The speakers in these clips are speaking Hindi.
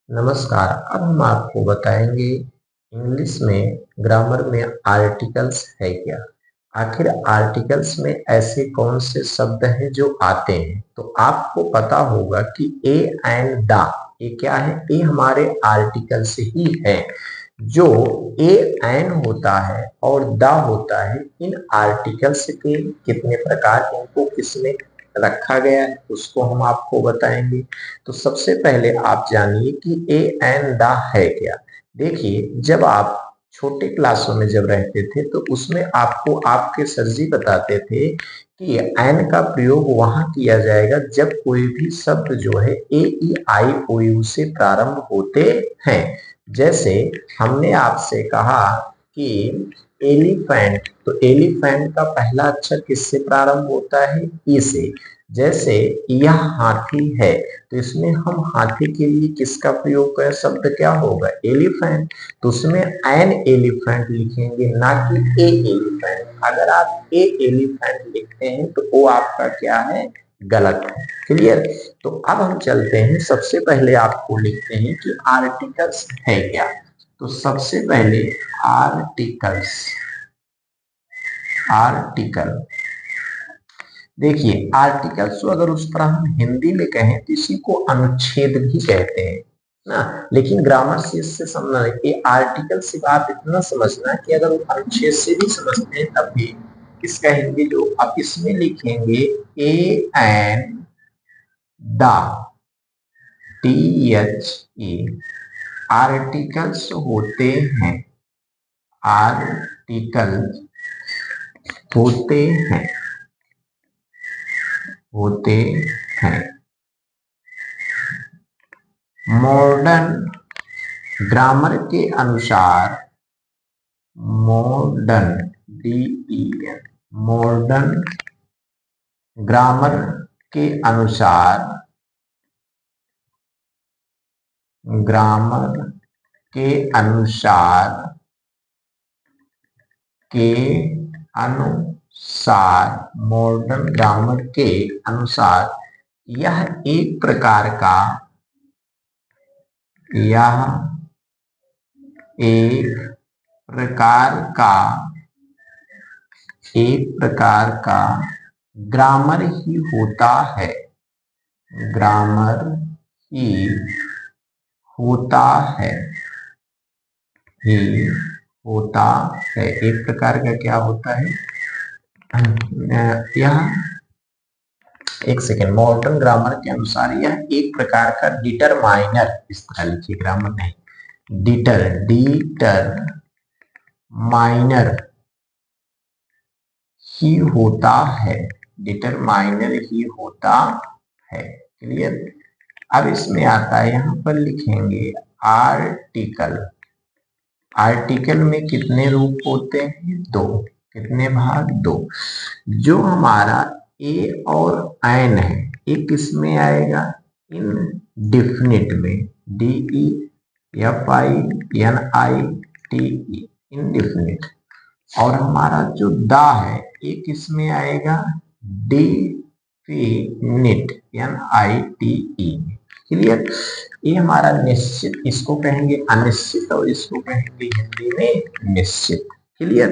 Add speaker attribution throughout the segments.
Speaker 1: नमस्कार। अब हम आपको बताएंगे इंग्लिश में ग्रामर में आर्टिकल्स है क्या। आखिर आर्टिकल्स में ऐसे कौन से शब्द हैं जो आते हैं। तो आपको पता होगा कि ए एंड द, ये क्या है, ये हमारे आर्टिकल्स ही है। जो ए एन होता है और द होता है, इन आर्टिकल्स के कितने प्रकार, इनको किसमें रखा गया है उसको हम आपको बताएंगे। तो सबसे पहले आप जानिए कि ए एन द है क्या। देखिए, जब आप छोटे क्लासों में जब रहते थे तो उसमें आपको आपके सर जी बताते थे कि एन का प्रयोग वहां किया जाएगा जब कोई भी शब्द जो है ए ई आई ओ यू से प्रारंभ होते हैं। जैसे हमने आपसे कहा कि एलिफेंट, तो एलिफेंट का पहला अक्षर किससे प्रारंभ होता है, ई से। जैसे यह हाथी है, तो इसमें हम हाथी के लिए किसका प्रयोग करें, शब्द क्या होगा, एलिफेंट। तो उसमें एन एलिफेंट लिखेंगे, ना कि ए एलिफेंट। अगर आप ए एलिफेंट लिखते हैं तो वो आपका क्या है, गलत है। क्लियर। तो अब हम चलते हैं, सबसे पहले आपको लिखते हैं कि आर्टिकल्स है क्या। तो सबसे पहले आर्टिकल्स, आर्टिकल, देखिए आर्टिकल्स को अगर उस पर हम हिंदी में कहें तो इसी को अनुच्छेद भी कहते हैं ना। लेकिन ग्रामर से इससे समझना ये आर्टिकल सिर्फ आप इतना समझना कि अगर वो अनुच्छेद से भी समझते हैं तब भी इसका हिंदी जो आप इसमें लिखेंगे a an the, T H E, articles होते हैं, आर्टिकल होते हैं, होते हैं। मॉडर्न ग्रामर के अनुसार, मॉडर्न, DEN, मॉडर्न ग्रामर के अनुसार, ग्रामर के अनुसार, के अनुसार, मॉडर्न ग्रामर के अनुसार यह एक प्रकार का, यह एक प्रकार का, एक प्रकार का ग्रामर ही होता है, ग्रामर ही होता है, ही होता है। एक प्रकार का क्या होता है, यह, एक सेकेंड, मॉडर्न ग्रामर के अनुसार यह एक प्रकार का डिटरमाइनर, इस तरह लिखिए, ग्रामर नहीं, डिटर, डिटर माइनर ही होता है, डिटरमाइनर ही होता है। क्लियर। अब इसमें आता है, यहां पर लिखेंगे आर्टिकल। आर्टिकल में कितने रूप होते हैं, दो। कितने भाग, दो। जो हमारा ए और एन है, ये किस में आएगा, इन डिफिनिट में, DEFINITE, इनडिफिनिट। और हमारा जो दा है ये किस में आएगा, डिफिनिट, NITE। क्लियर। ये हमारा निश्चित, इसको कहेंगे अनिश्चित और इसको कहेंगे हिंदी में निश्चित। क्लियर।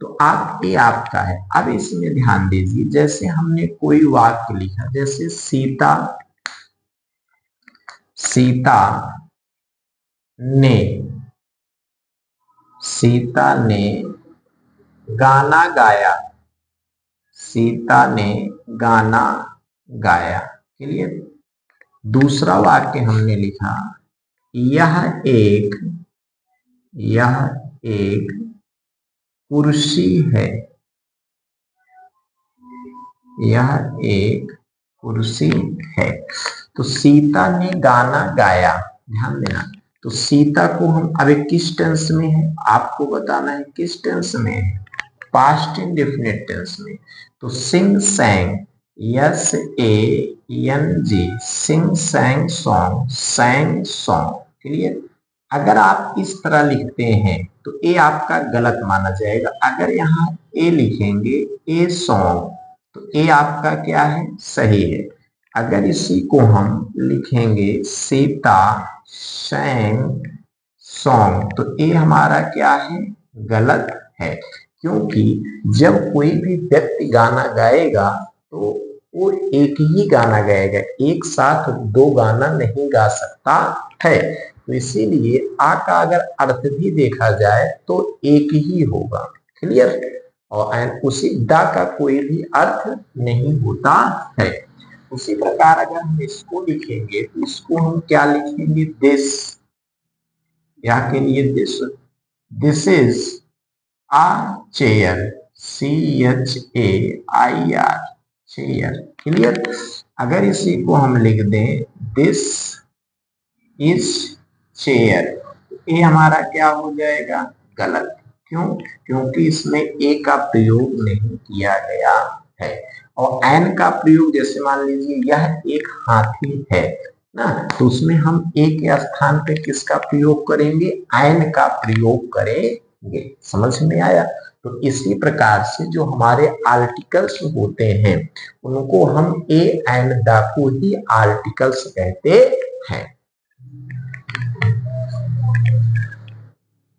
Speaker 1: तो आप, ये आपका है। अब इसमें ध्यान दीजिए, जैसे हमने कोई वाक्य लिखा, जैसे सीता, सीता ने, सीता ने गाना गाया, सीता ने गाना गाया। क्लियर। दूसरा वाक्य हमने लिखा, यह एक, यह एक कुर्सी है, यह एक कुर्सी है। तो सीता ने गाना गाया, ध्यान देना। तो सीता को हम अब किस टेंस में है, आपको बताना है किस टेंस में है, पास्ट इंडेफिनिट टेंस में। तो sing sang, SANG, sing sang song, sang song. Clear. अगर आप इस तरह लिखते हैं तो ए आपका गलत माना जाएगा। अगर यहाँ ए लिखेंगे, ए सॉन्ग, तो ए आपका क्या है, सही है। अगर इसी को हम लिखेंगे सीता सैंग सॉन्ग, तो ये हमारा क्या है, गलत है। क्योंकि जब कोई भी व्यक्ति गाना गाएगा तो वो एक ही गाना गाएगा, एक साथ दो गाना नहीं गा सकता है। तो इसीलिए आ का अगर अर्थ भी देखा जाए तो एक ही होगा। क्लियर। और एंड उसी दा का कोई भी अर्थ नहीं होता है। उसी प्रकार अगर हम इसको लिखेंगे तो इसको हम क्या लिखेंगे, दिस, या के लिए this is a chair, CHAIR, chair. Clear. अगर इसी को हम लिख दें दिस इज चेयर, ये हमारा क्या हो जाएगा, गलत। क्यों? क्योंकि इसमें ए का प्रयोग नहीं किया गया है। और एन का प्रयोग, जैसे मान लीजिए यह एक हाथी है ना, तो उसमें हम ए के स्थान पे किसका प्रयोग करेंगे, एन का प्रयोग करेंगे। समझ में आया। तो इसी प्रकार से जो हमारे आर्टिकल्स होते हैं उनको हम ए एंड द को ही आर्टिकल्स कहते हैं।